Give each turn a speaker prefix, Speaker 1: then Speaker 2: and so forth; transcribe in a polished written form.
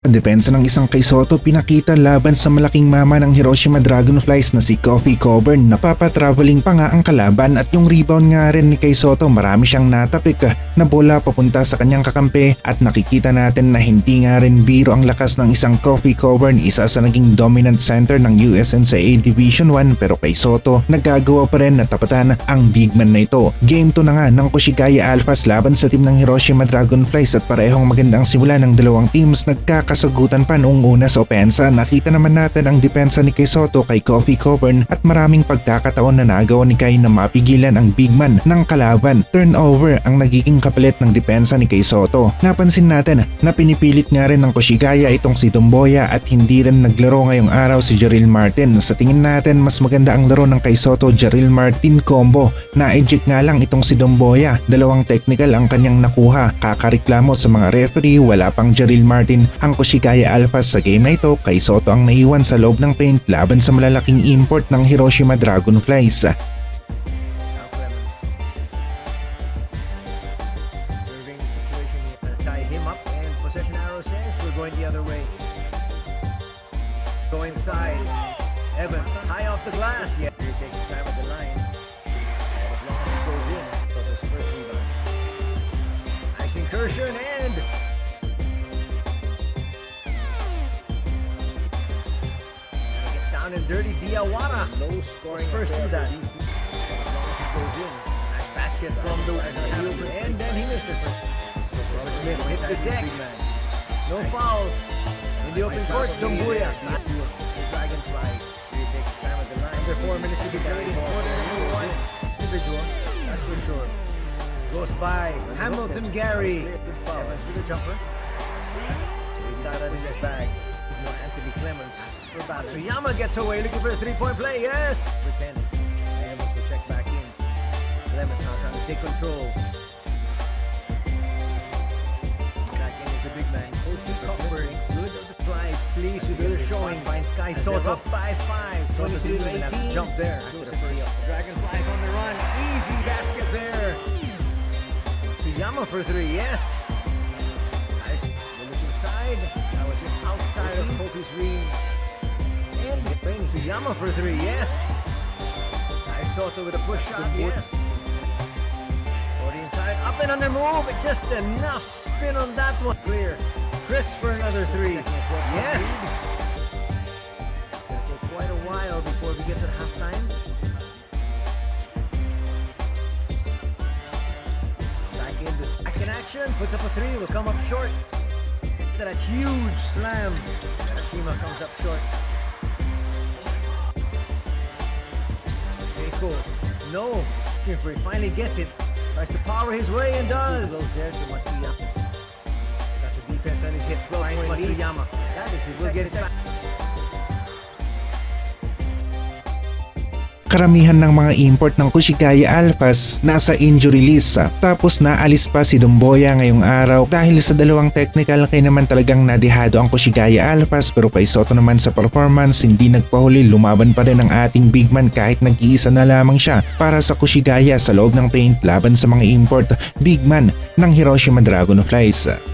Speaker 1: Ang depensa ng isang kay Soto pinakita laban sa malaking mama ng Hiroshima Dragonflies na si Kofi Cockburn. Napapatraveling pa nga ang kalaban at yung rebound nga rin ni kay Soto marami siyang natapik na bola papunta sa kanyang kakampi at nakikita natin na hindi nga rin biro ang lakas ng isang Kofi Cockburn, isa sa naging dominant center ng USNCAA Division 1 pero kay Soto nagagawa pa rin na tapatan ang big man na ito. Game 2 na nga ng Koshigaya Alphas laban sa team ng Hiroshima Dragonflies at parehong magandang simula ng dalawang teams. Nagkakasagutan pa noong una sa opensa. Nakita naman natin ang depensa ni Kay Soto kay Kofi Cockburn at maraming pagkakataon na nagawa ni Kay na mapigilan ang big man ng kalaban. Turnover ang nagiging kapalit ng depensa ni Kay Soto. Napansin natin na pinipilit nga rin ng Koshigaya itong si Tomboya at hindi rin naglaro ngayong araw si Jarrell Martin. Sa tingin natin mas maganda ang laro ng Kay Soto Jarrell Martin combo. Na-eject nga lang itong si Tomboya. Dalawang technical ang kanyang nakuha. Kakareklamo sa mga referee, wala pang Jarrell Martin ang Koshigaya Alphas sa game na ito. Kay Soto ang naiwan sa loob ng paint laban sa malalaking import ng Hiroshima Dragonflies.
Speaker 2: Serving situation here. Tie him up and possession arrow says we're going the other way. Go inside. Evans high off the glass. Yeah. He takes a stab at the line. And as long as it goes in, Soto's first rebound. Nice incursion and get down and dirty. Diawara. Low scoring first to that. As long as it goes in. Nice basket from the and then he misses. Smith hits the deck. No foul. In the open court, Dumbuya. The Dragonflies. He takes his time at the line. Under 4 minutes to be played. Quarter number 1. Individual. That's for sure. Goes by Hamilton Gary. Good foul. Evans with a jumper. He's got that in his bag. There's no Anthony Clements. For balance. Tsuyama gets away looking for a 3-point play. Yes. Pretend. Evans will check back in. Clements now trying to take control. Back in with the big man. Kofi Cockburn. Good of the tries. Please with the showing. Finds Kay Soto up by 5. 23 to 18. Jump there. After the first. Dragonflies on the run. Easy basket there. Tsuyama for 3. Yes. Nice. They look inside. That was just outside of Kofi's range. And Tsuyama for 3. Yes. Kay Soto with a push shot. Yes. 40 inside. Up and under move. Just enough spin on that one. Clear. Chris for another 3. Yes. It's going to take quite a while before we get to the halftime. Back in action. Puts up a 3. Will come up short. That huge slam. Hiroshima comes up short. Seiko. No. He finally gets it. Tries to power his way and does. There to Matsuyama. Got the defense on his hip. Finds Matsuyama. That is his. We'll get it back.
Speaker 1: Karamihan ng mga import ng Koshigaya Alphas nasa injury list. Tapos naalis pa si Dumboya ngayong araw dahil sa dalawang technical, kaya naman talagang nadihado ang Koshigaya Alphas. Pero kay Soto naman sa performance hindi nagpahuli, lumaban pa rin ang ating big man kahit nag-iisa na lamang siya para sa Koshigaya sa loob ng paint laban sa mga import big man ng Hiroshima Dragonflies.